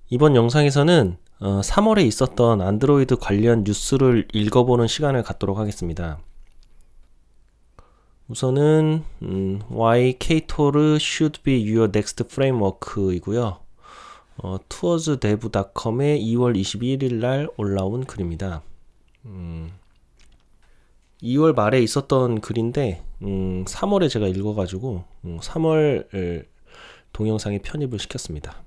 이번 영상에서는 3월에 있었던 안드로이드 관련 뉴스를 읽어보는 시간을 갖도록 하겠습니다. 우선은 Why Ktor should be your next framework 이고요. toursdev.com의 2월 21일 날 올라온 글입니다. 2월 말에 있었던 글인데 3월에 제가 읽어가지고 3월 동영상에 편입을 시켰습니다.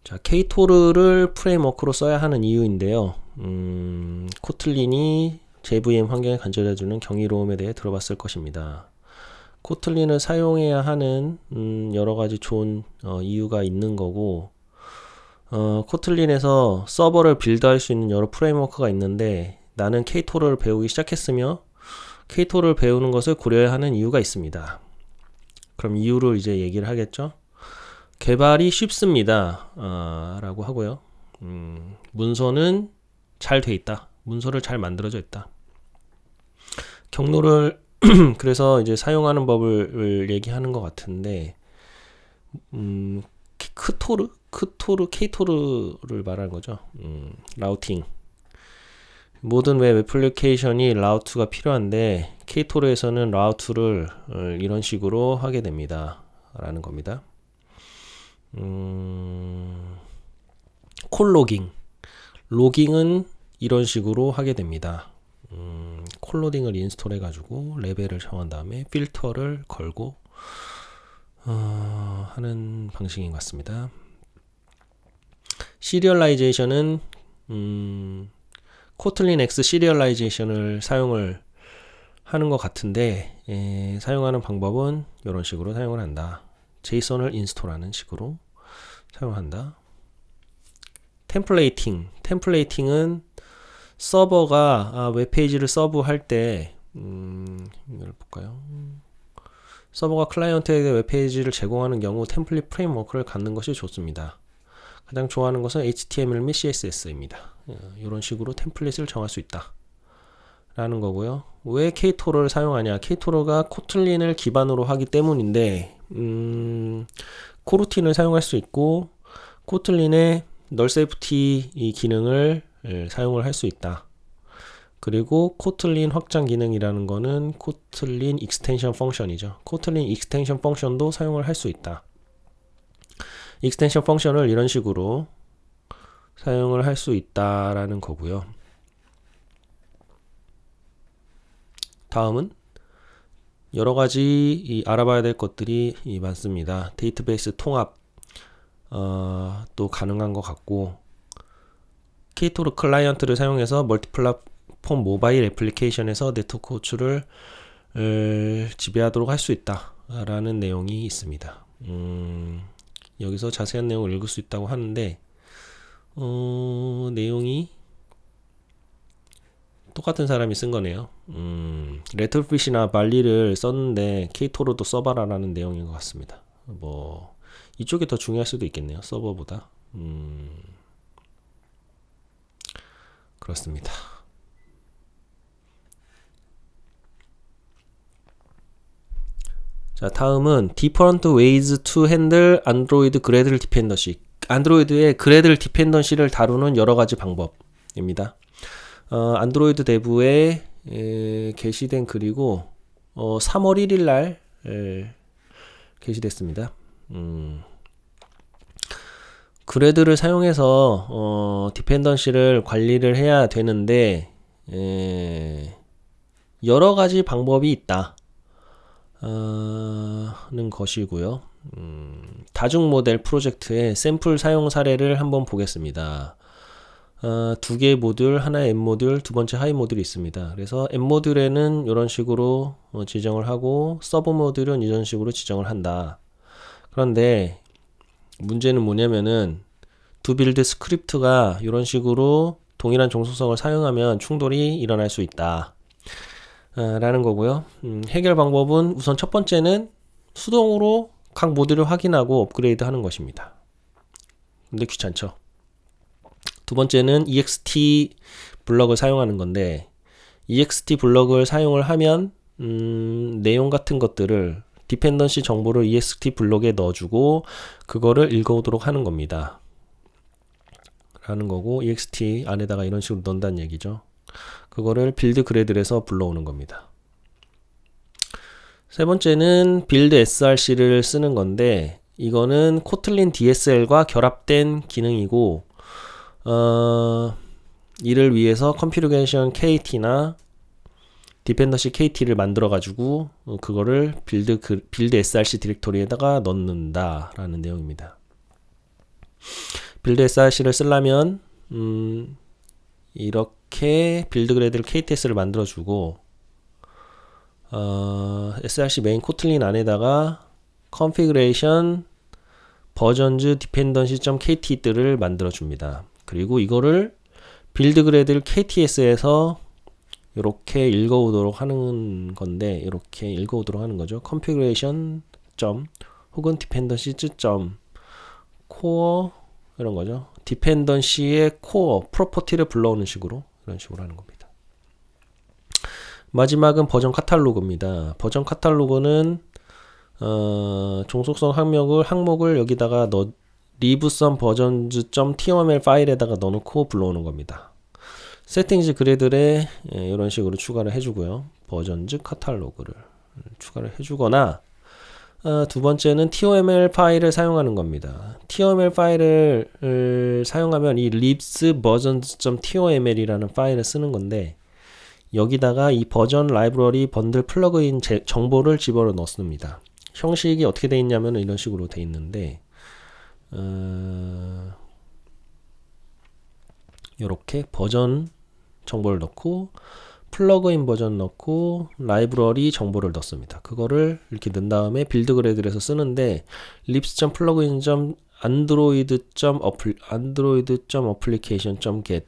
자, Ktor를 프레임워크로 써야 하는 이유인데요. 코틀린이 JVM 환경에 간절해주는 경이로움에 대해 들어봤을 것입니다. 코틀린을 사용해야 하는 여러 가지 좋은 이유가 있는 거고, 코틀린에서 서버를 빌드할 수 있는 여러 프레임워크가 있는데 나는 Ktor를 배우기 시작했으며 Ktor를 배우는 것을 고려해야 하는 이유가 있습니다. 그럼 이유를 이제 얘기를 하겠죠. 개발이 쉽습니다. 라고 하고요. 문서는 잘 돼 있다. 문서를 잘 만들어져 있다. 경로를 그래서 이제 사용하는 법을 얘기하는 것 같은데, Ktor를 말하는 거죠. 라우팅. 모든 웹 애플리케이션이 라우트가 필요한데 Ktor에서는 라우트를 이런 식으로 하게 됩니다. 라는 겁니다. 콜로깅. 로깅은 이런 식으로 하게 됩니다. 콜로딩을 인스톨 해가지고 레벨을 정한 다음에 필터를 걸고 하는 방식인 것 같습니다. 시리얼라이제이션은 코틀린 X 시리얼라이제이션을 사용을 하는 것 같은데 사용하는 방법은 이런 식으로 사용을 한다. 제이슨을 인스톨하는 식으로 사용한다. 템플레이팅은 서버가 웹페이지를 서브할 때 이걸 볼까요? 서버가 클라이언트에게 웹페이지를 제공하는 경우 템플릿 프레임워크를 갖는 것이 좋습니다. 가장 좋아하는 것은 HTML 및 CSS입니다. 이런 식으로 템플릿을 정할 수 있다 라는 거고요. 왜 Ktor를 사용하냐? Ktor가 코틀린을 기반으로 하기 때문인데 코루틴을 사용할 수 있고 코틀린의 널 세이프티 이 기능을 사용을 할 수 있다. 그리고 코틀린 확장 기능이라는 거는 코틀린 익스텐션 펑션이죠. 코틀린 익스텐션 펑션도 사용을 할 수 있다. 익스텐션 펑션을 이런 식으로 사용을 할 수 있다라는 거고요. 다음은 여러 가지 알아봐야 될 것들이 많습니다. 데이터베이스 통합 또 가능한 것 같고, Ktor 클라이언트를 사용해서 멀티플랫폼 모바일 애플리케이션에서 네트워크 호출을 지배하도록 할 수 있다라는 내용이 있습니다. 여기서 자세한 내용을 읽을 수 있다고 하는데 내용이 똑같은 사람이 쓴 거네요. 레트로핏이나 발리를 썼는데 Ktor도 써봐라라는 내용인 것 같습니다. 뭐 이쪽이 더 중요할 수도 있겠네요. 서버보다. 그렇습니다. 자, 다음은 Different Ways to Handle Android Gradle Dependency. 안드로이드의 그래들 디펜던시를 다루는 여러 가지 방법입니다. 안드로이드 대부에 게시된 글이고 3월 1일 날 게시됐습니다. 그래드를 사용해서 디펜던시를 관리를 해야 되는데 여러 가지 방법이 있다 는 것이고요. 다중 모델 프로젝트의 샘플 사용 사례를 한번 보겠습니다. 두 개의 모듈, 하나의 M 모듈, 두 번째 하이 모듈이 있습니다. 그래서 M 모듈에는 이런 식으로 지정을 하고 서브 모듈은 이런 식으로 지정을 한다. 그런데 문제는 뭐냐면은 두 빌드 스크립트가 이런 식으로 동일한 종속성을 사용하면 충돌이 일어날 수 있다 라는 거고요. 해결 방법은 우선 첫 번째는 수동으로 각 모듈을 확인하고 업그레이드 하는 것입니다. 근데 귀찮죠. 두 번째는 ext 블럭을 사용하는 건데 ext 블럭을 사용을 하면 내용 같은 것들을 디펜던시 정보를 ext 블록에 넣어주고 그거를 읽어오도록 하는 겁니다. 라는 거고 ext 안에다가 이런 식으로 넣는다는 얘기죠. 그거를 빌드 그래들에서 불러오는 겁니다. 세 번째는 빌드 src를 쓰는 건데 이거는 코틀린 DSL과 결합된 기능이고 이를 위해서 컨피그레이션 KT나 디펜던시 KT를 만들어 가지고 그거를 빌드 src 디렉토리에다가 넣는다 라는 내용입니다. 빌드 src를 쓰려면 이렇게 빌드 그래들 KTS를 만들어 주고 src 메인 코틀린 안에다가 configuration versions dependency.kt들을 만들어 줍니다. 그리고 이거를 빌드 그래들 KTS에서 이렇게 읽어오도록 하는 건데 이렇게 읽어오도록 하는 거죠. configuration 혹은 dependency core 이런 거죠. dependency의 core property를 불러오는 식으로 이런 식으로 하는 겁니다. 마지막은 버전 카탈로그입니다. 버전 카탈로그는 종속성 항목을 여기다가 leave some versions.tml 파일에다가 넣어놓고 불러오는 겁니다. 세팅즈 그래들에 이런 식으로 추가를 해주고요. 버전즈 카탈로그를 추가를 해주거나 두 번째는 TOML 파일을 사용하는 겁니다. TOML 파일을 사용하면 이 libsversions.toml이라는 파일을 쓰는 건데 여기다가 이 버전 라이브러리 번들 플러그인 정보를 집어넣어 넣습니다. 형식이 어떻게 되어 있냐면 이런 식으로 되어 있는데 이렇게 버전 정보를 넣고 플러그인 버전 넣고 라이브러리 정보를 넣습니다. 그거를 이렇게 넣은 다음에 빌드 그래들에서 쓰는데 libs.plugin.android.application.get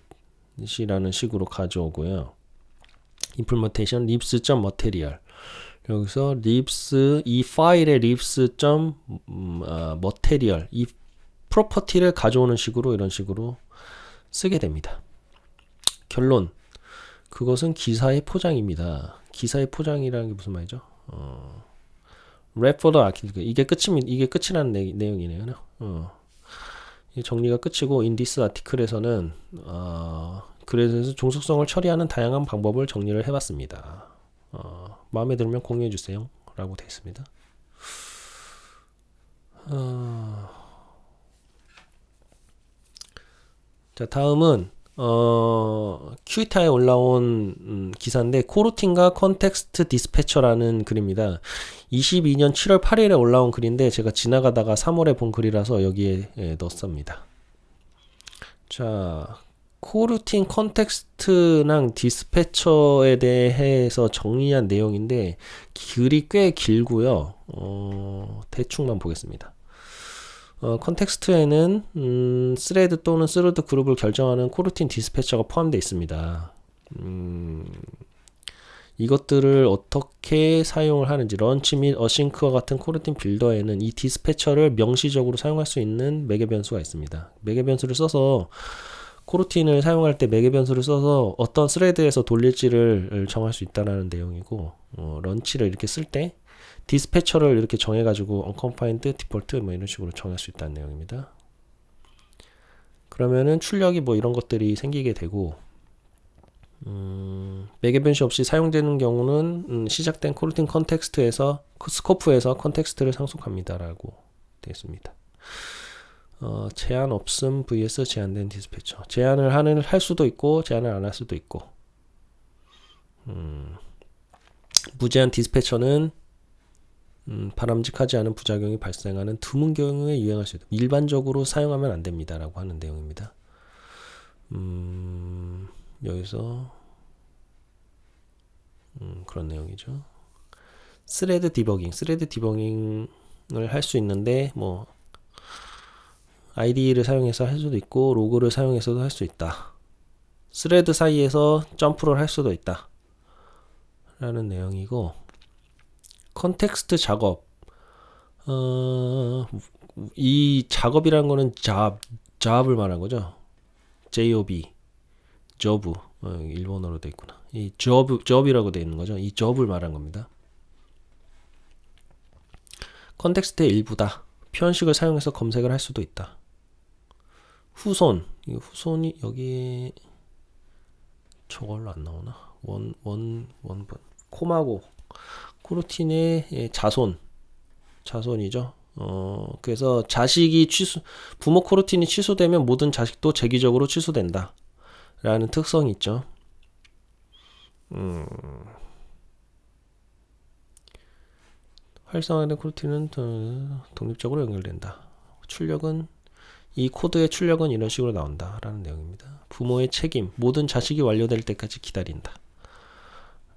이라는 식으로 가져오고요. implementation libs.material 여기서 libs 이 파일의 libs.material 이 프로퍼티를 가져오는 식으로 이런 식으로 쓰게 됩니다. 결론 그것은 기사의 포장입니다. 기사의 포장이라는 게 무슨 말이죠? wrap for the article 이게 끝이라는 내용이네요. 이 정리가 끝이고 in this article에서는 그래서 종속성을 처리하는 다양한 방법을 정리를 해봤습니다. 마음에 들면 공유해주세요 라고 되어 있습니다. 자 다음은 큐이타에 올라온 기사인데 코루틴과 컨텍스트 디스패처라는 글입니다. 22년 7월 8일에 올라온 글인데 제가 지나가다가 3월에 본 글이라서 여기에 넣었습니다. 자 코루틴 컨텍스트랑 디스패처에 대해서 정리한 내용인데 글이 꽤 길고요. 대충만 보겠습니다. 컨텍스트에는 스레드 또는 스루드 그룹을 결정하는 코루틴 디스패처가 포함되어 있습니다. 이것들을 어떻게 사용을 하는지 런치 및 어싱크와 같은 코루틴 빌더에는 이 디스패처를 명시적으로 사용할 수 있는 매개 변수가 있습니다. 매개 변수를 써서 코루틴을 사용할 때 매개 변수를 써서 어떤 스레드에서 돌릴지를 정할 수 있다는 내용이고 런치를 이렇게 쓸 때 디스패처를 이렇게 정해가지고 unconfined, default 뭐 이런 식으로 정할 수 있다는 내용입니다. 그러면은 출력이 뭐 이런 것들이 생기게 되고 매개 변수 없이 사용되는 경우는 시작된 코루틴 컨텍스트에서 스코프에서 컨텍스트를 상속합니다라고 되어 있습니다. 제한 없음 vs 제한된 디스패처. 제한을 할 수도 있고 제한을 안 할 수도 있고 무제한 디스패처는 바람직하지 않은 부작용이 발생하는 드문 경우에 유행할 수 있다. 일반적으로 사용하면 안 됩니다라고 하는 내용입니다. 여기서 그런 내용이죠. 스레드 디버깅을 할 수 있는데 뭐 IDE를 사용해서 할 수도 있고 로그를 사용해서도 할 수 있다. 스레드 사이에서 점프를 할 수도 있다. 라는 내용이고 컨텍스트 작업 이 작업이라는 거는 job을 말한 거죠. job 일본어로 돼 있구나. 이 job이라고 돼 있는 거죠. 이 job을 말한 겁니다. 컨텍스트의 일부다. 표현식을 사용해서 검색을 할 수도 있다. 후손. 이 후손이 여기에 저걸로 안 나오나? 원본. 콤하고 코르틴의 자손이죠. 그래서 자식이 부모 코르틴이 취소되면 모든 자식도 재기적으로 취소된다. 라는 특성이 있죠. 활성화된 코르틴은 독립적으로 연결된다. 이 코드의 출력은 이런 식으로 나온다. 라는 내용입니다. 부모의 책임, 모든 자식이 완료될 때까지 기다린다.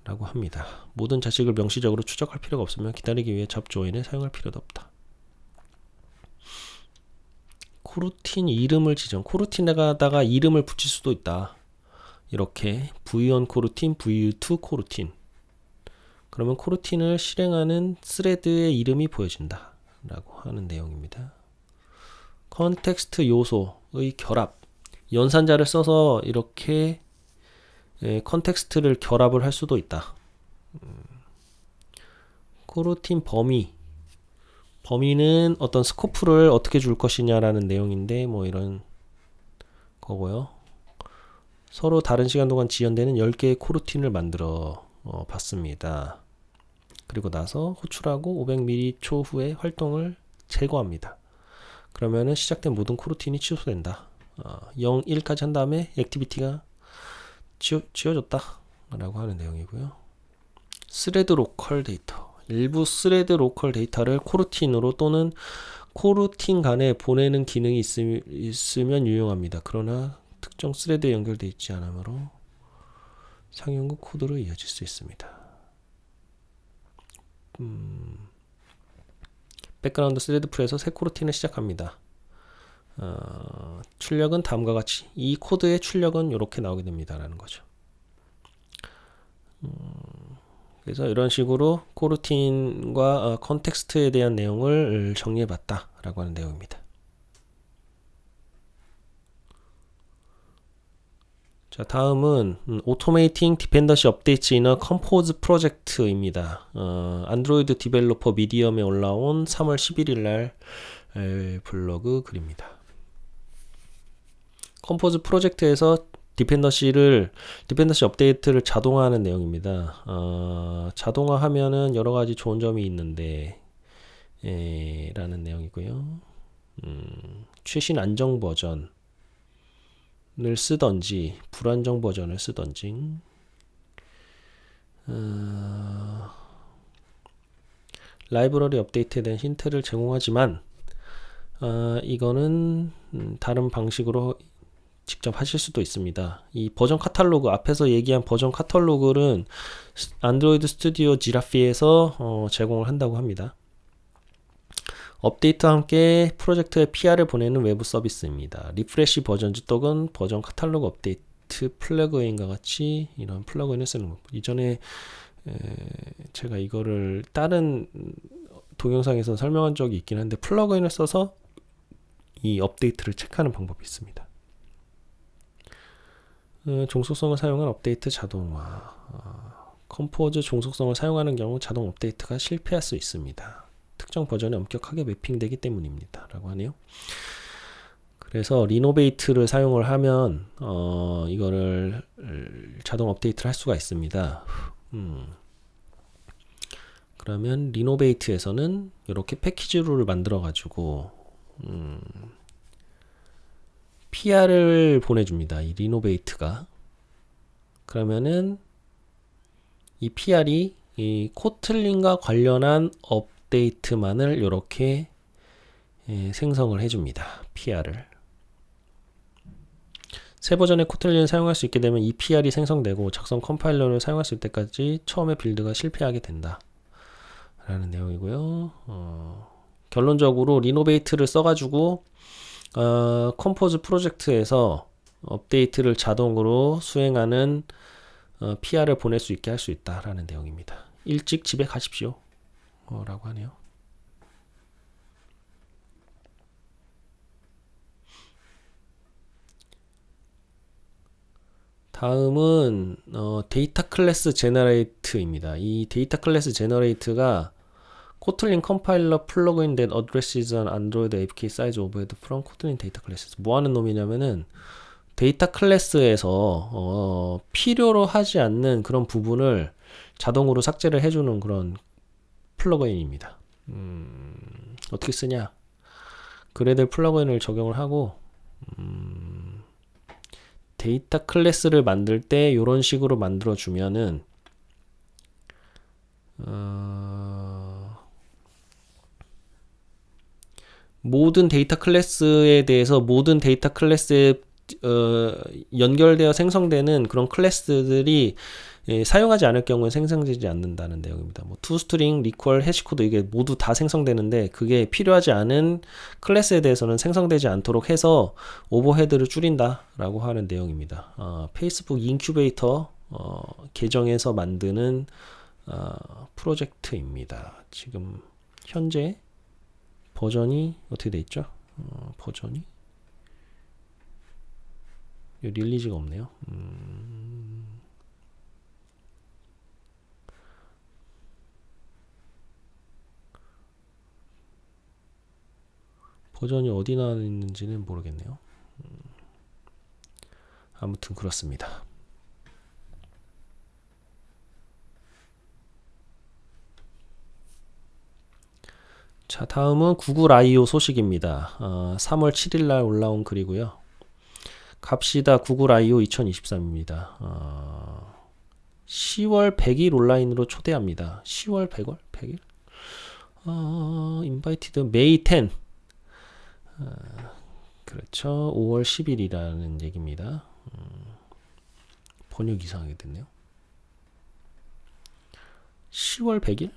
라고 합니다. 모든 자식을 명시적으로 추적할 필요가 없으면 기다리기 위해 잡조인을 사용할 필요도 없다. 코르틴 이름을 코르틴에다가 이름을 붙일 수도 있다. 이렇게 V1 코르틴, V2 코르틴. 그러면 코르틴을 실행하는 스레드의 이름이 보여진다. 라고 하는 내용입니다. 컨텍스트 요소의 결합. 연산자를 써서 이렇게 컨텍스트를 결합을 할 수도 있다. 코르틴 범위는 어떤 스코프를 어떻게 줄 것이냐라는 내용인데 뭐 이런 거고요. 서로 다른 시간 동안 지연되는 10개의 코르틴을 만들어 봤습니다. 그리고 나서 호출하고 500ms 후에 활동을 제거합니다. 그러면은 시작된 모든 코르틴이 취소된다. 0, 1까지 한 다음에 액티비티가 지워졌다 라고 하는 내용이고요. 스레드 로컬 데이터. 일부 스레드 로컬 데이터를 코르틴으로 또는 코르틴 간에 보내는 기능이 있으면 유용합니다. 그러나 특정 스레드에 연결되어 있지 않으므로 상용급 코드로 이어질 수 있습니다. 백그라운드 스레드 풀에서 새 코르틴을 시작합니다. 출력은 다음과 같이 이 코드의 출력은 이렇게 나오게 됩니다 라는 거죠. 그래서 이런 식으로 코르틴과 컨텍스트에 대한 내용을 정리해 봤다 라고 하는 내용입니다. 자, 다음은 Automating Dependency Updates in a Compose Project입니다. 안드로이드 디벨로퍼 미디엄에 올라온 3월 11일 날 블로그 글입니다. 컴포즈 프로젝트에서 디펜던시 업데이트를 자동화하는 내용입니다. 자동화하면은 여러 가지 좋은 점이 있는데 라는 내용이고요. 최신 안정 버전을 쓰던지 불안정 버전을 쓰던지 라이브러리 업데이트에 대한 힌트를 제공하지만 이거는 다른 방식으로 직접 하실 수도 있습니다. 이 버전 카탈로그, 앞에서 얘기한 버전 카탈로그는 안드로이드 스튜디오 지라피에서 제공을 한다고 합니다. 업데이트와 함께 프로젝트에 PR을 보내는 외부 서비스입니다. 리프레시 버전즈 또는 버전 카탈로그 업데이트 플러그인과 같이 이런 플러그인을 쓰는 것. 이전에 제가 이거를 다른 동영상에서 설명한 적이 있긴 한데 플러그인을 써서 이 업데이트를 체크하는 방법이 있습니다. 종속성을 사용한 업데이트 자동화. 컴포즈 종속성을 사용하는 경우 자동 업데이트가 실패할 수 있습니다. 특정 버전에 엄격하게 매핑되기 때문입니다. 라고 하네요. 그래서 리노베이트를 사용을 하면 이거를 자동 업데이트를 할 수가 있습니다. 그러면 리노베이트에서는 이렇게 패키지로를 만들어 가지고 PR을 보내줍니다. 이 리노베이트가. 그러면은 이 PR이 이 코틀린과 관련한 업데이트만을 이렇게 생성을 해줍니다. PR을. 새 버전의 코틀린을 사용할 수 있게 되면 이 PR이 생성되고 작성 컴파일러를 사용할 수 있을 때까지 처음에 빌드가 실패하게 된다. 라는 내용이고요. 결론적으로 리노베이트를 써가지고 컴포즈 프로젝트에서 업데이트를 자동으로 수행하는 PR을 보낼 수 있게 할 수 있다라는 내용입니다. 일찍 집에 가십시오 라고 하네요. 다음은 데이터 클래스 제너레이트입니다. 이 데이터 클래스 제너레이트가 Kotlin compiler plugin that addresses an Android APK size overhead from Kotlin data classes. 뭐 하는 놈이냐면은 데이터 클래스에서 필요로 하지 않는 그런 부분을 자동으로 삭제를 해주는 그런 플러그인입니다. 어떻게 쓰냐? 그래들 플러그인을 적용을 하고 데이터 클래스를 만들 때 이런 식으로 만들어 주면은 모든 데이터 클래스에 대해서 모든 데이터 클래스에 연결되어 생성되는 그런 클래스들이 사용하지 않을 경우에 생성되지 않는다는 내용입니다. 뭐 toString, recall, 해시코드 이게 모두 다 생성되는데 그게 필요하지 않은 클래스에 대해서는 생성되지 않도록 해서 오버헤드를 줄인다라고 하는 내용입니다. 페이스북 인큐베이터 계정에서 만드는 프로젝트입니다. 지금 현재 버전이 어떻게 돼 있죠? 버전이 릴리즈가 없네요. 버전이 어디 나와 있는지는 모르겠네요. 아무튼 그렇습니다. 자, 다음은 구글 I/O 소식입니다. 3월 7일 날 올라온 글이고요. 갑시다 구글 I/O 2023입니다. 10월 100일 온라인으로 초대합니다. 10월 100월? 100일? 인바이티드 메이 10. 그렇죠. 5월 10일이라는 얘기입니다. 번역 이상하게 됐네요. 10월 100일?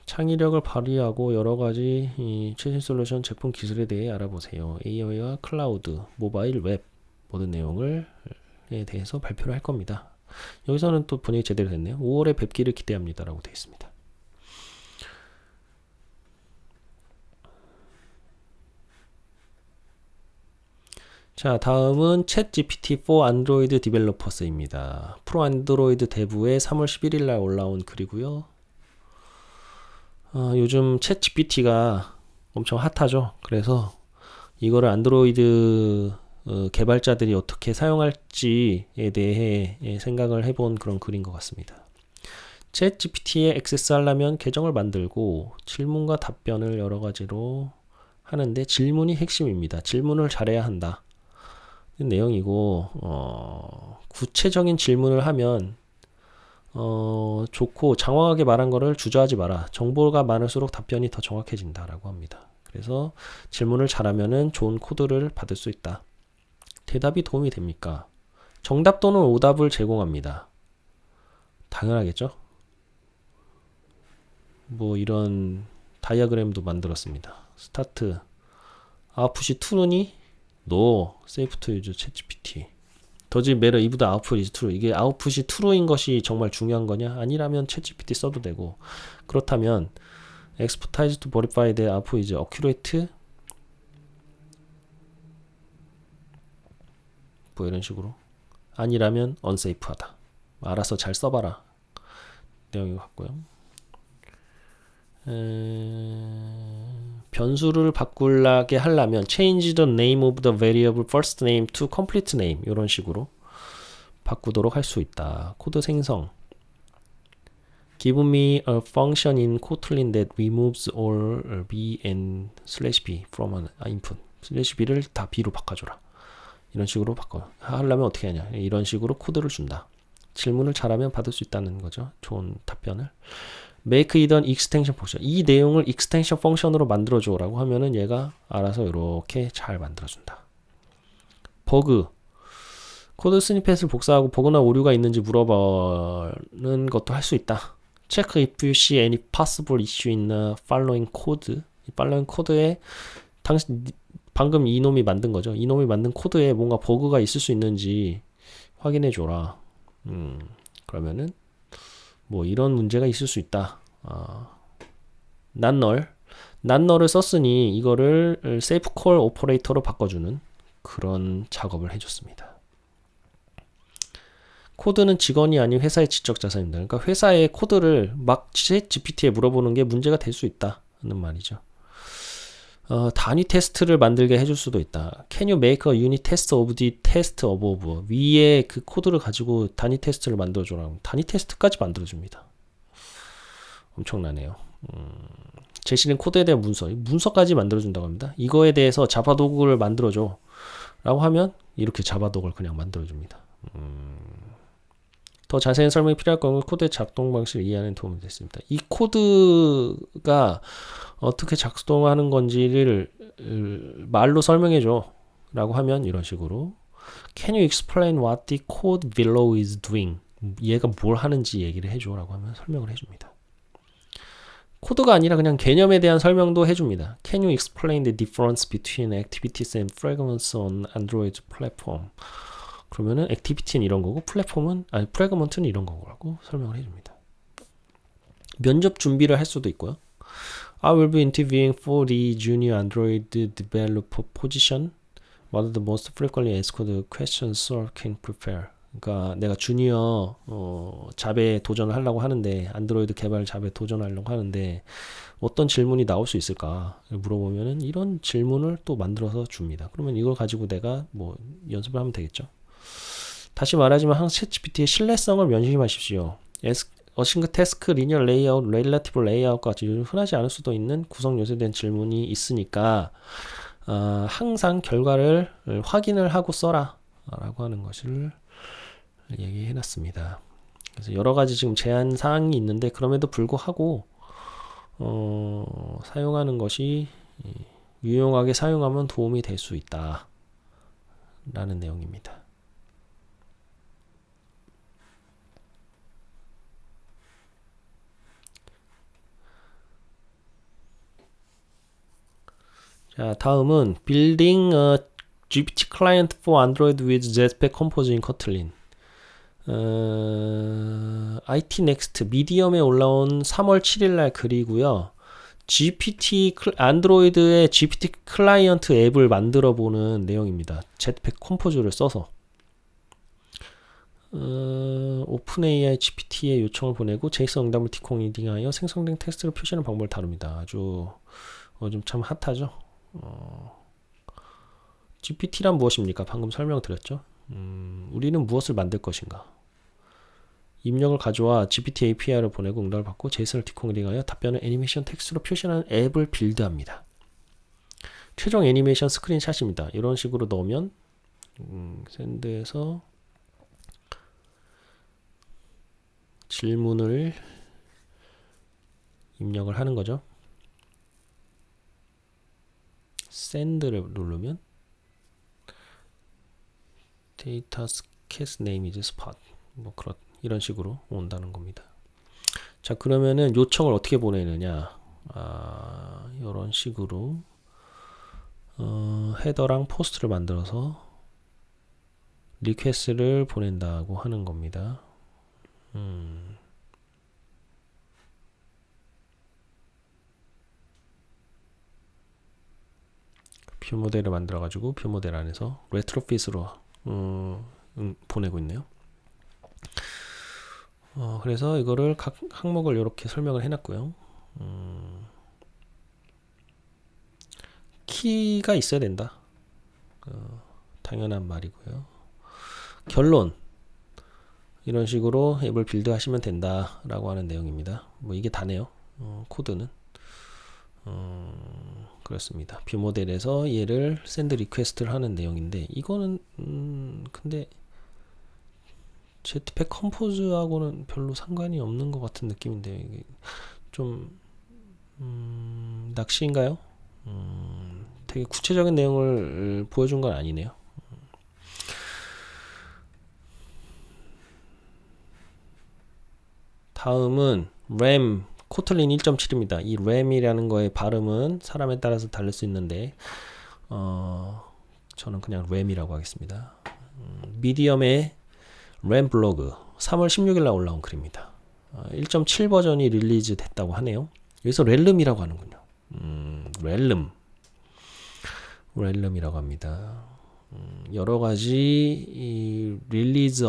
창의력을 발휘하고 여러가지 최신 솔루션 제품 기술에 대해 알아보세요. AI와 클라우드, 모바일, 웹 모든 내용을 대해서 발표를 할 겁니다. 여기서는 또 번역이 제대로 됐네요. 5월에 뵙기를 기대합니다 라고 되어 있습니다. 자, 다음은 챗GPT for Android Developers입니다. 프로 안드로이드 대부에 3월 11일 날 올라온 글이고요. 요즘 챗GPT가 엄청 핫하죠. 그래서 이거를 안드로이드 개발자들이 어떻게 사용할지에 대해 생각을 해본 그런 글인 것 같습니다. 챗GPT에 액세스하려면 계정을 만들고 질문과 답변을 여러 가지로 하는데 질문이 핵심입니다. 질문을 잘해야 한다. 내용이고 구체적인 질문을 하면 좋고 장황하게 말한 거를 주저하지 마라. 정보가 많을수록 답변이 더 정확해진다라고 합니다. 그래서 질문을 잘하면은 좋은 코드를 받을 수 있다. 대답이 도움이 됩니까? 정답 또는 오답을 제공합니다. 당연하겠죠? 뭐 이런 다이어그램도 만들었습니다. 스타트 아웃풋이 true니? No. Safe to use ChatGPT. Does matter if the output is true. 이게 아웃풋이 true인 것이 정말 중요한 거냐? 아니라면 챗GPT 써도 되고 그렇다면 expertise to verify the output is accurate 뭐 이런 식으로 아니라면 unsafe하다. 알아서 잘 써봐라. 내용인 것 같고요. 변수를 바꾸게 하려면 change the name of the variable first name to complete name 이런 식으로 바꾸도록 할 수 있다. 코드 생성 Give me a function in Kotlin that removes all b and /b from an input /b를 다 b로 바꿔줘라. 이런 식으로 하려면 어떻게 하냐. 이런 식으로 코드를 준다. 질문을 잘하면 받을 수 있다는 거죠. 좋은 답변을. make it an extension function. 이 내용을 extension function으로 만들어줘 라고 하면은 얘가 알아서 이렇게 잘 만들어준다. 버그. 코드 스니펫을 복사하고 버그나 오류가 있는지 물어보는 것도 할 수 있다. check if you see any possible issue in the following code. 이 following 코드에 방금 이놈이 만든 거죠. 이놈이 만든 코드에 뭔가 버그가 있을 수 있는지 확인해 줘라. 그러면은 뭐 이런 문제가 있을 수 있다. 난널을 썼으니 이거를 safe call 오퍼레이터로 바꿔주는 그런 작업을 해줬습니다. 코드는 직원이 아닌 회사의 지적 자산입니다. 그러니까 회사의 코드를 막 GPT에 물어보는 게 문제가 될 수 있다는 말이죠. 단위 테스트를 만들게 해줄 수도 있다. Can you make a unit test of the test above? 위에 그 코드를 가지고 단위 테스트를 만들어줘라. 단위 테스트까지 만들어줍니다. 엄청나네요. 제시된 코드에 대한 문서까지 만들어준다고 합니다. 이거에 대해서 자바 도구를 만들어줘 라고 하면 이렇게 자바 도구를 그냥 만들어줍니다. 더 자세한 설명이 필요할 경우 코드의 작동 방식을 이해하는 도움이 됐습니다. 이 코드가 어떻게 작동하는 건지를 말로 설명해줘 라고 하면 이런 식으로 Can you explain what the code below is doing? 얘가 뭘 하는지 얘기를 해줘 라고 하면 설명을 해줍니다. 코드가 아니라 그냥 개념에 대한 설명도 해줍니다. Can you explain the difference between activities and fragments on Android platform? 그러면은 activity는 이런 거고 fragment는 이런 거라고 설명을 해줍니다. 면접 준비를 할 수도 있고요. I will be interviewing for the junior Android developer position. What are the most frequently asked questions so I can prepare? 그러니까 내가 주니어 잡에 도전을 하려고 하는데 안드로이드 개발 잡에 도전하려고 하는데 어떤 질문이 나올 수 있을까 물어보면은 이런 질문을 또 만들어서 줍니다. 그러면 이걸 가지고 내가 뭐 연습을 하면 되겠죠. 다시 말하지만 항상 챗GPT의 신뢰성을 명심하십시오. 어싱크 태스크, 리니어 레이아웃, 렐러티브 레이아웃까지 흔하지 않을 수도 있는 구성 요소에 대한 질문이 있으니까 항상 결과를 확인을 하고 써라 라고 하는 것을 얘기해 놨습니다. 그래서 여러 가지 지금 제한 사항이 있는데 그럼에도 불구하고 사용하는 것이 유용하게 사용하면 도움이 될 수 있다 라는 내용입니다. 자, 다음은 Building a GPT Client for Android with Jetpack Compose in Kotlin. IT Next 미디엄에 올라온 3월 7일 날 글이고요. 안드로이드의 GPT 클라이언트 앱을 만들어 보는 내용입니다. jetpack 컴포즈를 써서 오픈AI GPT에 요청을 보내고 제이슨 응답을 디코딩하여 생성된 텍스트를 표시하는 방법을 다룹니다. 아주 요즘 참 핫하죠. GPT란 무엇입니까? 방금 설명드렸죠. 우리는 무엇을 만들 것인가? 입력을 가져와 GPT API를 보내고 응답을 받고 제이슨을 디코딩하여 답변을 애니메이션 텍스트로 표시하는 앱을 빌드합니다. 최종 애니메이션 스크린샷입니다. 이런 식으로 넣으면 샌드에서 질문을 입력을 하는 거죠. 샌드를 누르면 데이터 캐스 네임 이즈 스팟 뭐 그런 이런 식으로 온다는 겁니다. 자, 그러면은 요청을 어떻게 보내느냐? 이런 식으로 헤더랑 포스트를 만들어서 리퀘스트를 보낸다고 하는 겁니다. 뷰 모델을 만들어 가지고 뷰 모델 안에서 레트로핏으로 보내고 있네요. 그래서 이거를 각 항목을 이렇게 설명을 해놨고요. 키가 있어야 된다. 당연한 말이고요. 결론 이런 식으로 앱을 빌드 하시면 된다 라고 하는 내용입니다. 뭐 이게 다네요. 코드는 그렇습니다. 뷰 모델에서 얘를 샌드 리퀘스트를 하는 내용인데 이거는 근데 제트팩 컴포즈하고는 별로 상관이 없는 것 같은 느낌인데 이게 좀 낚시인가요? 되게 구체적인 내용을 보여준 건 아니네요. 다음은 램 코틀린 1.7입니다. 이 램이라는 거의 발음은 사람에 따라서 다를 수 있는데 저는 그냥 램이라고 하겠습니다. 미디엄의 램 블로그 3월 16일 날 올라온 글입니다. 1.7 버전이 릴리즈 됐다고 하네요. 여기서 렐름이라고 하는군요. 렐름이라고 합니다. 여러 가지 릴리즈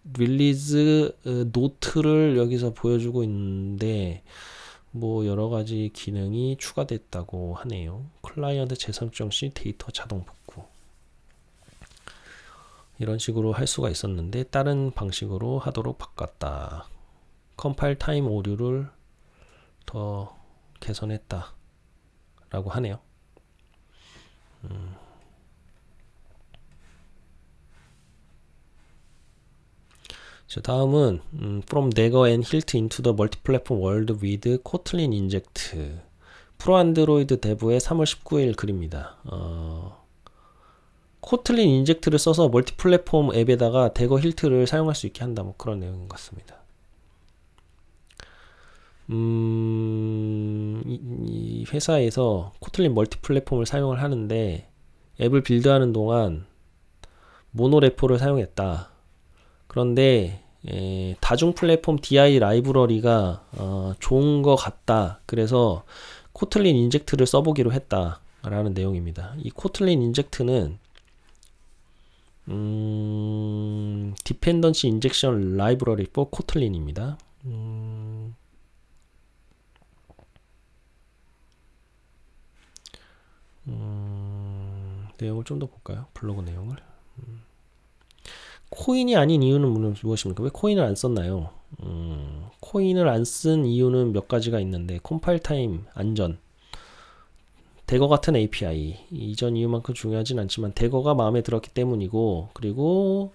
릴리즈 노트를 여기서 보여주고 있는데 뭐 여러 가지 기능이 추가됐다고 하네요. 클라이언트 재설정 시 데이터 자동 복구 이런 식으로 할 수가 있었는데 다른 방식으로 하도록 바꿨다. 컴파일 타임 오류를 더 개선했다 라고 하네요. 자, 다음은 From Dagger and Hilt into the Multi-Platform World with Kotlin Inject 프로 안드로이드 데브의 3월 19일 글입니다. 코틀린 인젝트를 써서 멀티 플랫폼 앱에다가 대거 힐트를 사용할 수 있게 한다. 뭐 그런 내용인 것 같습니다. 이 회사에서 코틀린 멀티 플랫폼을 사용을 하는데 앱을 빌드하는 동안 모노레포를 사용했다. 그런데 다중 플랫폼 DI 라이브러리가 좋은 것 같다. 그래서 코틀린 인젝트를 써보기로 했다라는 내용입니다. 이 코틀린 인젝트는 Dependency Injection Library for Kotlin입니다. 내용을 좀 더 볼까요? 블로그 내용을. 코인이 아닌 이유는 무엇입니까? 왜 코인을 안 썼나요? 코인을 안 쓴 이유는 몇 가지가 있는데 컴파일 타임, 안전, 대거 같은 API 이전 이유만큼 중요하진 않지만 대거가 마음에 들었기 때문이고 그리고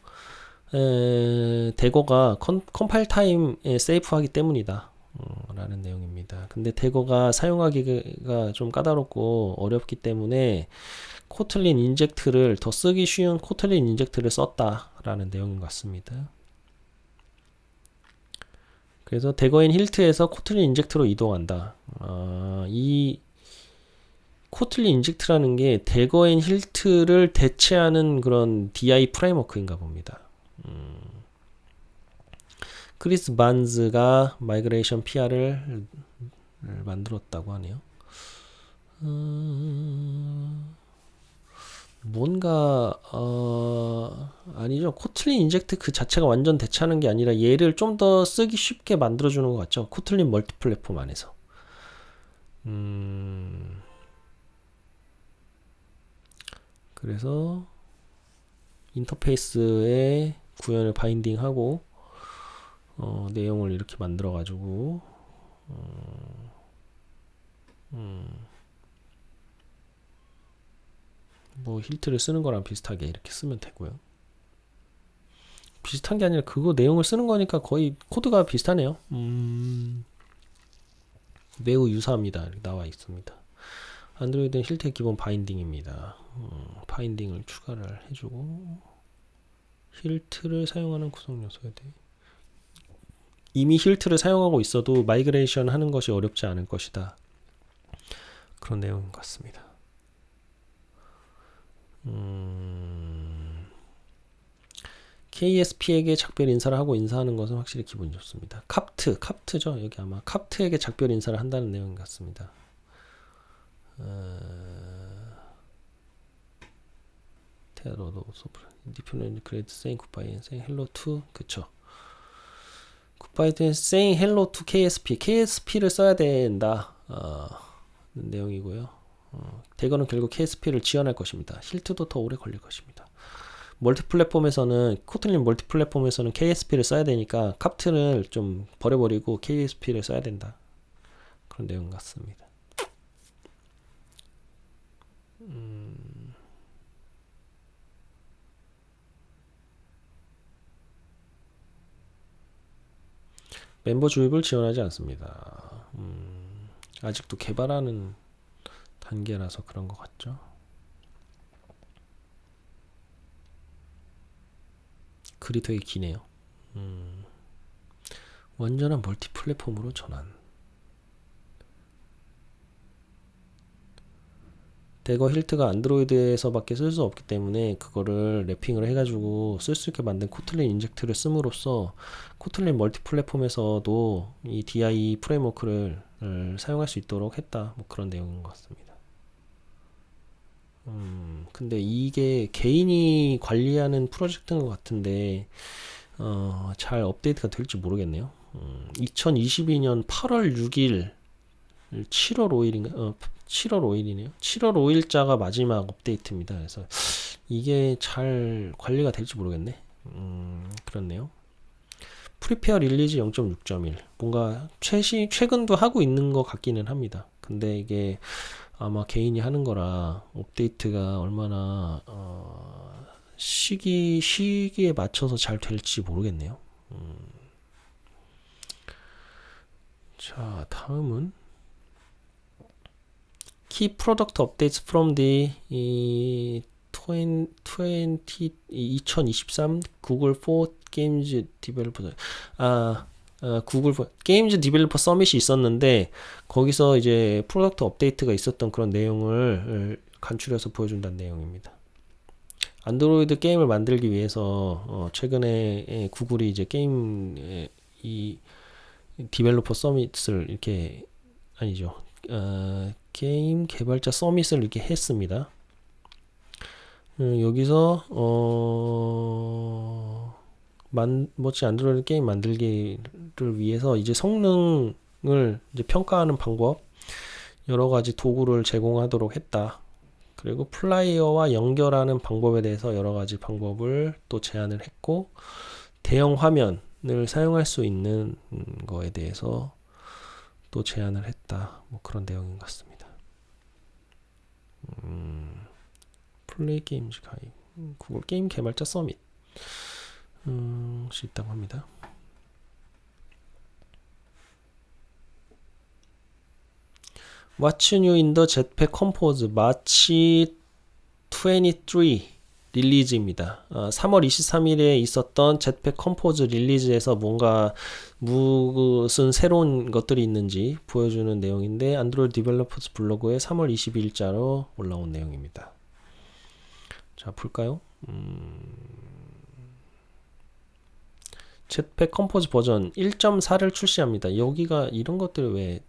대거가 컴파일 타임에 세이프하기 때문이다 라는 내용입니다. 근데 대거가 사용하기가 좀 까다롭고 어렵기 때문에 코틀린 인젝트를 더 쓰기 쉬운 코틀린 인젝트를 썼다 라는 내용인 것 같습니다. 그래서 대거 앤 힐트에서 코틀린 인젝트로 이동한다. 이 코틀린 인젝트라는 게 대거 앤 힐트를 대체하는 그런 DI 프레임워크인가 봅니다. 크리스 반즈가 마이그레이션 PR을 만들었다고 하네요. 뭔가 아니죠. 코틀린 인젝트 그 자체가 완전 대체하는 게 아니라 얘를 좀 더 쓰기 쉽게 만들어주는 것 같죠. 코틀린 멀티 플랫폼 안에서. 그래서 인터페이스에 구현을 바인딩하고 내용을 이렇게 만들어 가지고 뭐 힐트를 쓰는 거랑 비슷하게 이렇게 쓰면 되고요. 비슷한 게 아니라 그거 내용을 쓰는 거니까 거의 코드가 비슷하네요. 매우 유사합니다. 이렇게 나와 있습니다. 안드로이드는 힐트의 기본 바인딩입니다. 바인딩을 추가를 해주고 힐트를 사용하는 구성 요소에 대해 이미 힐트를 사용하고 있어도 마이그레이션 하는 것이 어렵지 않을 것이다. 그런 내용인 것 같습니다. KSP에게 작별 인사를 하고 인사하는 것은 확실히 기분이 좋습니다. 캅트죠. 여기 아마 캅트에게 작별 인사를 한다는 내용인 것 같습니다. 테러도 소프 인디펜던트 그레이트 세잉 굿바이 앤 세잉 헬로 투 그쵸. 굿바이 앤 세잉 헬로 투 KSP를 써야 된다. 내용이고요. 대거는 결국 KSP를 지원할 것입니다. 힐트도 더 오래 걸릴 것입니다. 멀티 플랫폼에서는 코틀린 멀티 플랫폼에서는 KSP를 써야 되니까 캅트를 좀 버려버리고 KSP를 써야 된다. 그런 내용 같습니다. 멤버 주입을 지원하지 않습니다. 아직도 개발하는 단계라서 그런 것 같죠. 글이 되게 기네요. 완전한 멀티 플랫폼으로 전환. 대거 힐트가 안드로이드에서밖에 쓸 수 없기 때문에 그거를 랩핑을 해가지고 쓸 수 있게 만든 코틀린 인젝트를 씀으로써 코틀린 멀티 플랫폼에서도 이 DI 프레임워크를 사용할 수 있도록 했다. 뭐 그런 내용인 것 같습니다. 근데 이게 개인이 관리하는 프로젝트인 것 같은데 잘 업데이트가 될지 모르겠네요. 2022년 8월 6일 7월 5일인가? 7월 5일이네요. 7월 5일자가 마지막 업데이트입니다. 그래서 이게 잘 관리가 될지 모르겠네. 그렇네요. 프리페어 릴리즈 0.6.1 뭔가 최근도 하고 있는 것 같기는 합니다. 근데 이게 아마 개인이 하는 거라 업데이트가 얼마나 시기에 맞춰서 잘 될지 모르겠네요. 자, 다음은 Key Product Updates from the 2023 Google for Games Developer 구글 게임즈 디벨로퍼 서밋이 있었는데 거기서 이제 프로덕트 업데이트가 있었던 그런 내용을 간추려서 보여준다는 내용입니다. 안드로이드 게임을 만들기 위해서 최근에 구글이 이제 게임 이 디벨로퍼 서밋을 이렇게 아니죠. 게임 개발자 서밋을 이렇게 했습니다. 여기서 멋진 안드로이드 게임 만들기를 위해서 이제 성능을 이제 평가하는 방법 여러 가지 도구를 제공하도록 했다. 그리고 플라이어와 연결하는 방법에 대해서 여러 가지 방법을 또 제안을 했고 대형 화면을 사용할 수 있는 거에 대해서 또 제안을 했다. 뭐 그런 내용인 것 같습니다. 플레이 게임즈 가입 구글 게임 개발자 서밋 수 있다고 합니다. What's new in the Jetpack Compose 마치 23 릴리즈입니다. 3월 23일에 있었던 Jetpack Compose 릴리즈에서 뭔가 무슨 새로운 것들이 있는지 보여주는 내용인데 안드로이드 디벨로퍼스 블로그에 3월 22일자로 올라온 내용입니다. 자, 볼까요? jetpack 컴포즈 버전 1.4를 출시합니다. 여기가 이런 것들이 왜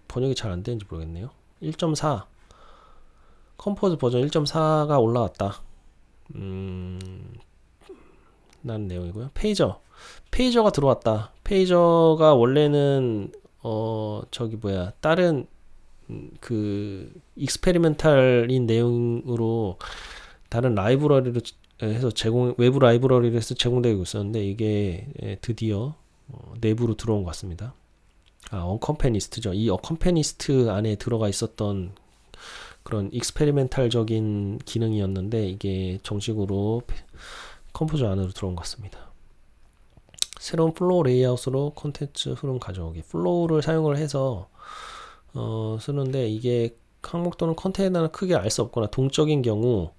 번역이 잘 안 되는지 모르겠네요. 1.4 컴포즈 버전 1.4가 올라왔다. 라는 내용이고요. 페이저가 들어왔다. 페이저가 원래는 다른 그 익스페리멘탈인 내용으로 다른 라이브러리로 해서 외부 라이브러리를 해서 제공되고 있었는데 이게 드디어 내부로 들어온 것 같습니다. 언컴패니스트죠. 이 언컴패니스트 안에 들어가 있었던 그런 익스페리멘탈적인 기능이었는데 이게 정식으로 컴포저 안으로 들어온 것 같습니다. 새로운 플로우 레이아웃으로 콘텐츠 흐름 가져오기. 플로우를 사용을 해서 쓰는데 이게 항목 또는 컨테이너의 크기를 알 수 없거나 동적인 경우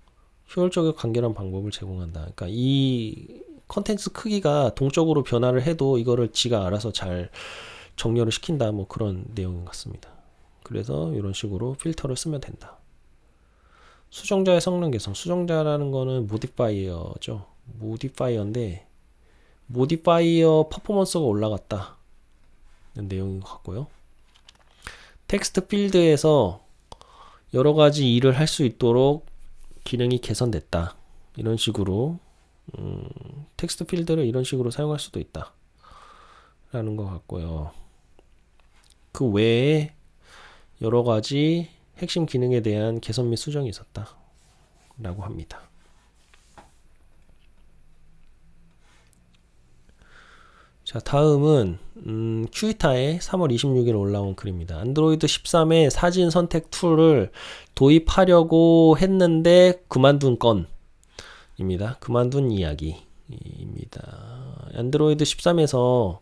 효율적이고 간결한 방법을 제공한다. 그러니까 이 컨텐츠 크기가 동적으로 변화를 해도 이거를 지가 알아서 잘 정렬을 시킨다. 뭐 그런 내용인 것 같습니다. 그래서 이런 식으로 필터를 쓰면 된다. 수정자의 성능 개선. 수정자라는 거는 모디파이어죠. 모디파이어인데 모디파이어 퍼포먼스가 올라갔다. 이런 내용인 것 같고요. 텍스트 필드에서 여러 가지 일을 할 수 있도록 기능이 개선됐다. 이런 식으로 텍스트 필드를 이런 식으로 사용할 수도 있다. 라는 것 같고요. 그 외에 여러 가지 핵심 기능에 대한 개선 및 수정이 있었다. 라고 합니다. 자, 다음은 큐이타에 3월 26일 올라온 글입니다. 안드로이드 13의 사진 선택 툴을 도입하려고 했는데 그만둔 건입니다. 그만둔 이야기입니다. 안드로이드 13에서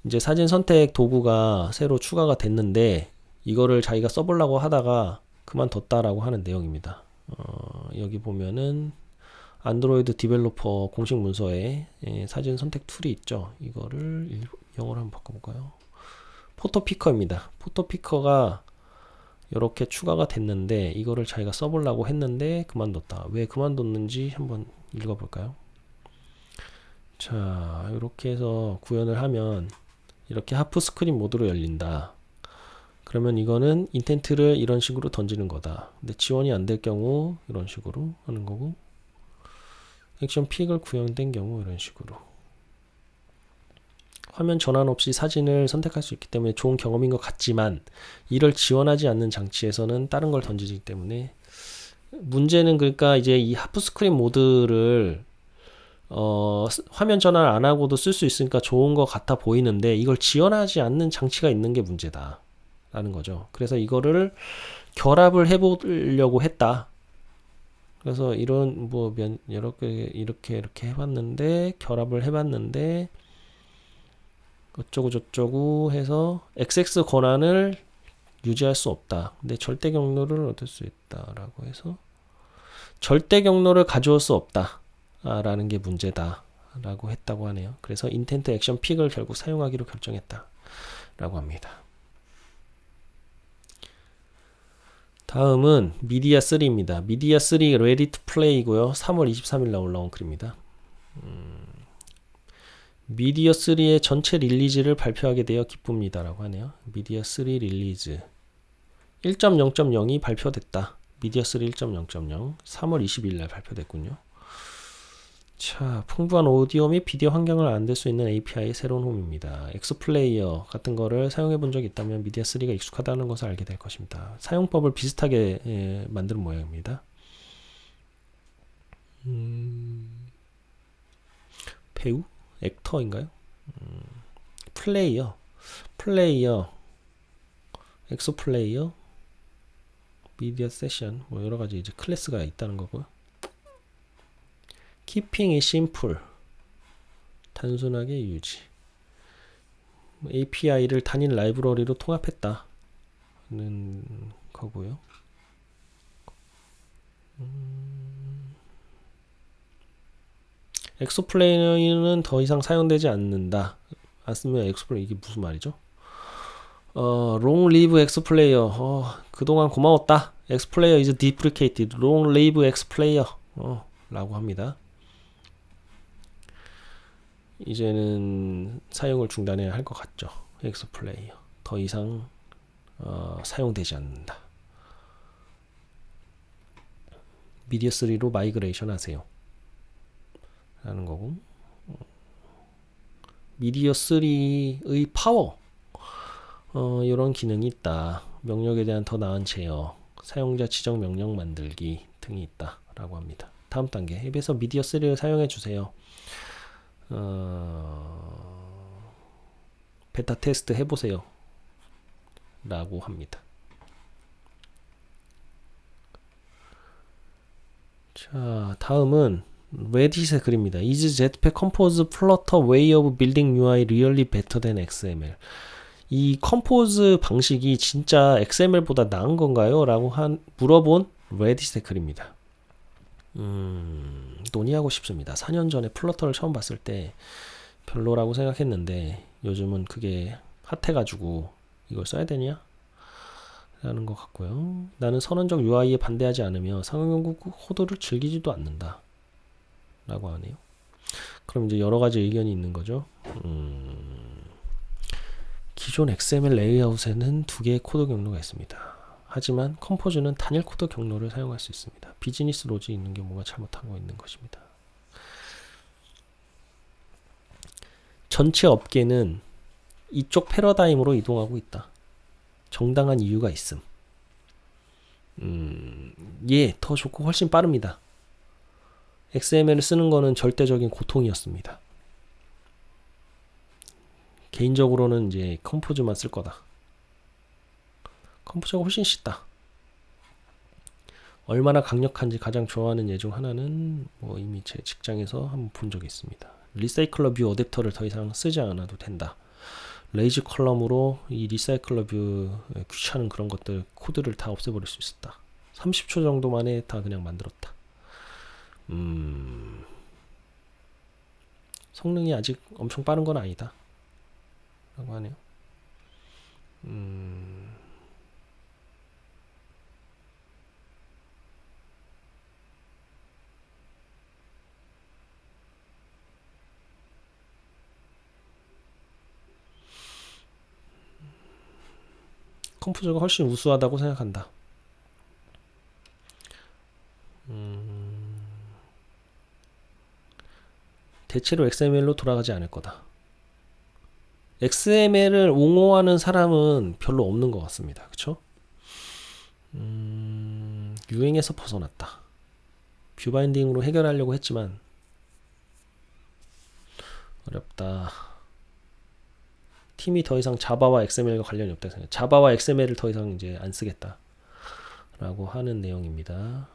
이제 사진 선택 도구가 새로 추가가 됐는데 이거를 자기가 써보려고 하다가 그만뒀다라고 하는 내용입니다. 여기 보면은 안드로이드 디벨로퍼 공식 문서에 사진 선택 툴이 있죠. 이거를 영어로 한번 바꿔볼까요? 포토피커입니다. 포토피커가 이렇게 추가가 됐는데 이거를 자기가 써보려고 했는데 그만뒀다. 왜 그만뒀는지 한번 읽어볼까요? 자, 이렇게 해서 구현을 하면 이렇게 하프 스크린 모드로 열린다. 그러면 이거는 인텐트를 이런 식으로 던지는 거다. 근데 지원이 안 될 경우 이런 식으로 하는 거고 액션 픽을 구현된 경우 이런 식으로 화면 전환 없이 사진을 선택할 수 있기 때문에 좋은 경험인 것 같지만 이를 지원하지 않는 장치에서는 다른 걸 던지기 때문에 문제는 그러니까 이제 이 하프 스크린 모드를 화면 전환 안 하고도 쓸 수 있으니까 좋은 것 같아 보이는데 이걸 지원하지 않는 장치가 있는 게 문제다 라는 거죠. 그래서 이거를 결합을 해보려고 했다. 그래서 이런 뭐 여러 개 이렇게 해봤는데 결합을 해봤는데 어쩌고 저쩌고 해서 XX 권한을 유지할 수 없다. 근데 절대 경로를 얻을 수 있다라고 해서 절대 경로를 가져올 수 없다. 라는 게 문제다. 라고 했다고 하네요. 그래서 인텐트 액션 픽을 결국 사용하기로 결정했다. 라고 합니다. 다음은 미디어 3입니다. 미디어 3 레디 투 플레이고요. 3월 23일 날 올라온 글입니다. 미디어 3의 전체 릴리즈를 발표하게 되어 기쁩니다. 라고 하네요. 미디어 3 릴리즈 1.0.0이 발표됐다. 미디어 3 1.0.0 3월 20일 날 발표됐군요. 자, 풍부한 오디오 및 비디오 환경을 안될 수 있는 API의 새로운 홈입니다. 엑스플레이어 같은 거를 사용해 본 적이 있다면 미디어 3가 익숙하다는 것을 알게 될 것입니다. 사용법을 비슷하게 만드는 모양입니다. 배우? 액터인가요? 플레이어, 엑소플레이어, 미디어 세션, 뭐 여러 가지 이제 클래스가 있다는 거고요. Keeping it simple, 단순하게 유지. API를 단일 라이브러리로 통합했다는 거고요. 엑소플레이어는 더 이상 사용되지 않는다. 안 쓰면 엑소플레이어 이게 무슨 말이죠? long live 엑소플레이어. 그동안 고마웠다. 엑스플레이어 is deprecated. long live 엑스플레이어. 라고 합니다. 이제는 사용을 중단해야 할 것 같죠. 엑스플레이어. 더 이상 사용되지 않는다. 미디어 3로 마이그레이션 하세요. 라는 거고. 미디어 3의 파워. 이런 기능이 있다. 명령에 대한 더 나은 제어, 사용자 지정 명령 만들기 등이 있다. 라고 합니다. 다음 단계. 앱에서 미디어 3를 사용해 주세요. 베타 테스트 해보세요. 라고 합니다. 자, 다음은 레딧의 글입니다. Is Jetpack Compose Flutter way of building UI really better than XML? 이 컴포즈 방식이 진짜 XML보다 나은 건가요? 라고 물어본 레딧의 글입니다. 논의하고 싶습니다. 4년 전에 플러터를 처음 봤을 때 별로라고 생각했는데 요즘은 그게 핫해가지고 이걸 써야 되냐? 라는 것 같고요. 나는 선언적 UI에 반대하지 않으며 상용연구 코드를 즐기지도 않는다. 라고 하네요. 그럼 이제 여러 가지 의견이 있는 거죠. 기존 XML 레이아웃에는 두 개의 코드 경로가 있습니다. 하지만 컴포즈는 단일 코드 경로를 사용할 수 있습니다. 비즈니스 로직이 있는 게 뭔가 잘못하고 있는 것입니다. 전체 업계는 이쪽 패러다임으로 이동하고 있다. 정당한 이유가 있음. 예, 더 좋고 훨씬 빠릅니다. XML을 쓰는 거는 절대적인 고통이었습니다. 개인적으로는 이제 컴포즈만 쓸 거다. 컴포즈가 훨씬 쉽다. 얼마나 강력한지 가장 좋아하는 예 중 하나는 뭐 이미 제 직장에서 한번 본 적이 있습니다. 리사이클러 뷰 어댑터를 더 이상 쓰지 않아도 된다. 레이지 컬럼으로 이 리사이클러 뷰 귀찮은 그런 것들 코드를 다 없애버릴 수 있었다. 30초 정도 만에 다 그냥 만들었다. 성능이 아직 엄청 빠른 건 아니다. 라고 하네요. 컴포저가 훨씬 우수하다고 생각한다. 대체로 XML로 돌아가지 않을 거다. XML을 옹호하는 사람은 별로 없는 것 같습니다. 그쵸? 유행에서 벗어났다. 뷰 바인딩으로 해결하려고 했지만 어렵다. 팀이 더 이상 자바와 XML과 관련이 없다 생각. 자바와 XML을 더 이상 이제 안 쓰겠다. 라고 하는 내용입니다.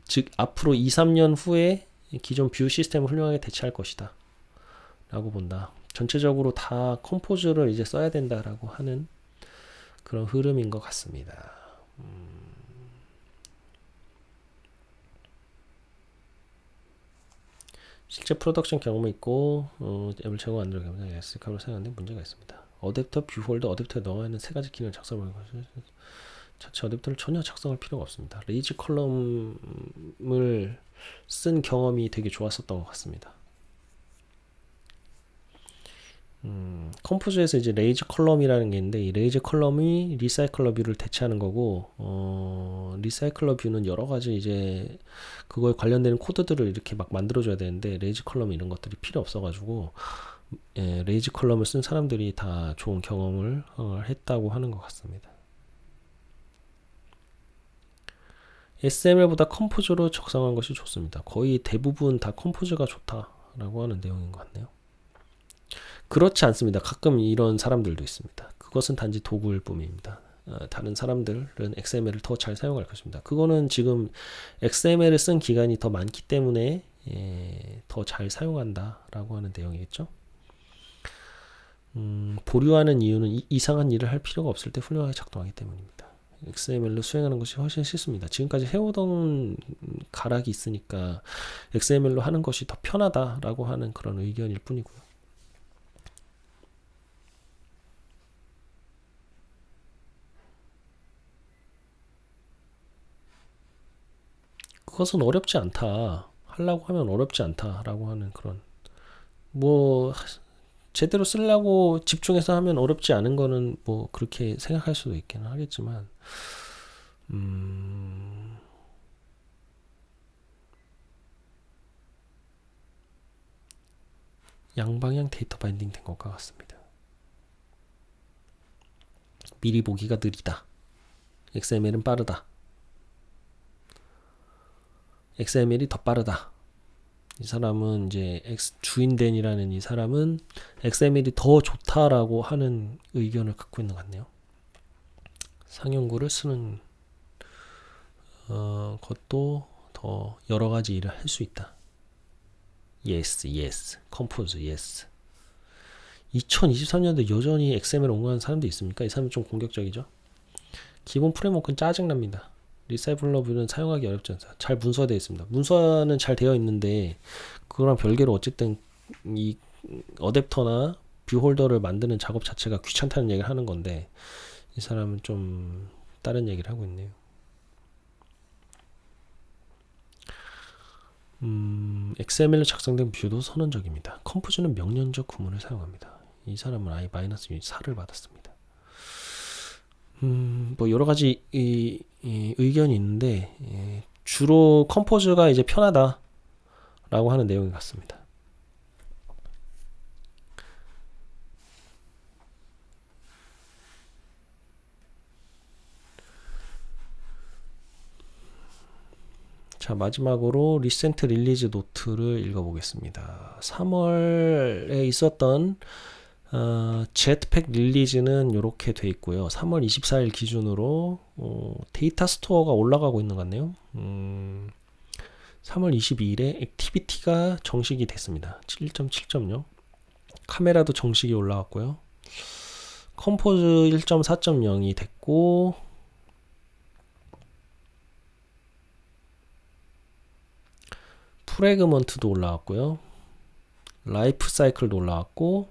즉 앞으로 2, 3년 후에 기존 뷰 시스템을 훌륭하게 대체할 것이다. 라고 본다. 전체적으로 다 컴포즈를 이제 써야 된다라고 하는 그런 흐름인 것 같습니다. 실제 프로덕션 경험이 있고 앱을 제공 안 되는 경우는 SDK로 사용하는데 문제가 있습니다. 어댑터, 뷰홀더, 어댑터에 넣어야 하는 세 가지 기능을 작성하는 것이 자체 어댑터를 전혀 작성할 필요가 없습니다. 레이지 컬럼을 쓴 경험이 되게 좋았었던 것 같습니다. 컴포즈에서 이제 레이즈 컬럼이라는 게 있는데 이 레이즈 컬럼이 리사이클러 뷰를 대체하는 거고 리사이클러 뷰는 여러 가지 이제 그거에 관련되는 코드들을 이렇게 막 만들어줘야 되는데 레이즈 컬럼 이런 것들이 필요 없어가지고 레이즈 컬럼을 쓴 사람들이 다 좋은 경험을 했다고 하는 것 같습니다. SML보다 컴포즈로 작성한 것이 좋습니다. 거의 대부분 다 컴포즈가 좋다라고 하는 내용인 것 같네요. 그렇지 않습니다. 가끔 이런 사람들도 있습니다. 그것은 단지 도구일 뿐입니다. 다른 사람들은 XML을 더 잘 사용할 것입니다. 그거는 지금 XML을 쓴 기간이 더 많기 때문에 더 잘 사용한다라고 하는 내용이겠죠. 보류하는 이유는 이상한 일을 할 필요가 없을 때 훌륭하게 작동하기 때문입니다. XML로 수행하는 것이 훨씬 쉽습니다. 지금까지 해오던 가락이 있으니까 XML로 하는 것이 더 편하다라고 하는 그런 의견일 뿐이고요. 그것은 어렵지 않다. 하려고 하면 어렵지 않다라고 하는 그런 뭐 제대로 쓰려고 집중해서 하면 어렵지 않은 거는 뭐 그렇게 생각할 수도 있기는 하겠지만 양방향 데이터 바인딩 된 것과 같습니다. 미리 보기가 느리다. XML은 빠르다. XML이 더 빠르다. 이 사람은 이제 주인덴이라는 이 사람은 XML이 더 좋다라고 하는 의견을 갖고 있는 것 같네요. 상용구를 쓰는 것도 더 여러 가지 일을 할 수 있다. yes. 컴포즈 yes. 2023년도 여전히 XML 옹호하는 사람도 있습니까? 이 사람은 좀 공격적이죠. 기본 프레임워크는 짜증납니다. 리사이클러 뷰는 사용하기 어렵지 않다. 잘 문서되어 있습니다. 문서는 잘 되어 있는데 그거랑 별개로 어쨌든 이 어댑터나 뷰 홀더를 만드는 작업 자체가 귀찮다는 얘기를 하는 건데 이 사람은 좀 다른 얘기를 하고 있네요. XML로 작성된 뷰도 선언적입니다. 컴포즈는 명령적 구문을 사용합니다. 이 사람은 아예 -4를 받았습니다. 뭐 여러 가지 의견이 있는데 주로 컴포즈가 이제 편하다라고 하는 내용인 것 같습니다. 자, 마지막으로 리센트 릴리즈 노트를 읽어보겠습니다. 3월에 있었던 제트팩 릴리즈는 이렇게 돼 있고요. 3월 24일 기준으로 데이터 스토어가 올라가고 있는 것 같네요. 3월 22일에 액티비티가 정식이 됐습니다. 1.7.0 카메라도 정식이 올라왔고요. 컴포즈 1.4.0이 됐고 프래그먼트도 올라왔고요. 라이프 사이클도 올라왔고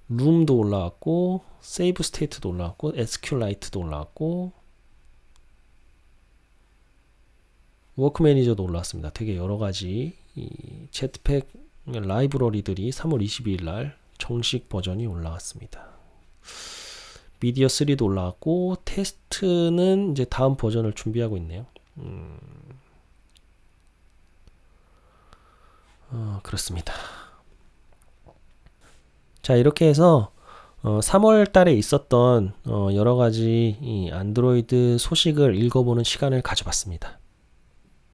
룸도 올라왔고 세이브 스테이트도 올라왔고 SQLite도 올라왔고 워크 매니저도 올라왔습니다. 되게 여러 가지 이 제트팩 라이브러리들이 3월 22일 날 정식 버전이 올라왔습니다. 미디어 3도 올라왔고 테스트는 이제 다음 버전을 준비하고 있네요. 그렇습니다. 자, 이렇게 해서 3월 달에 있었던 여러 가지 이 안드로이드 소식을 읽어보는 시간을 가져봤습니다.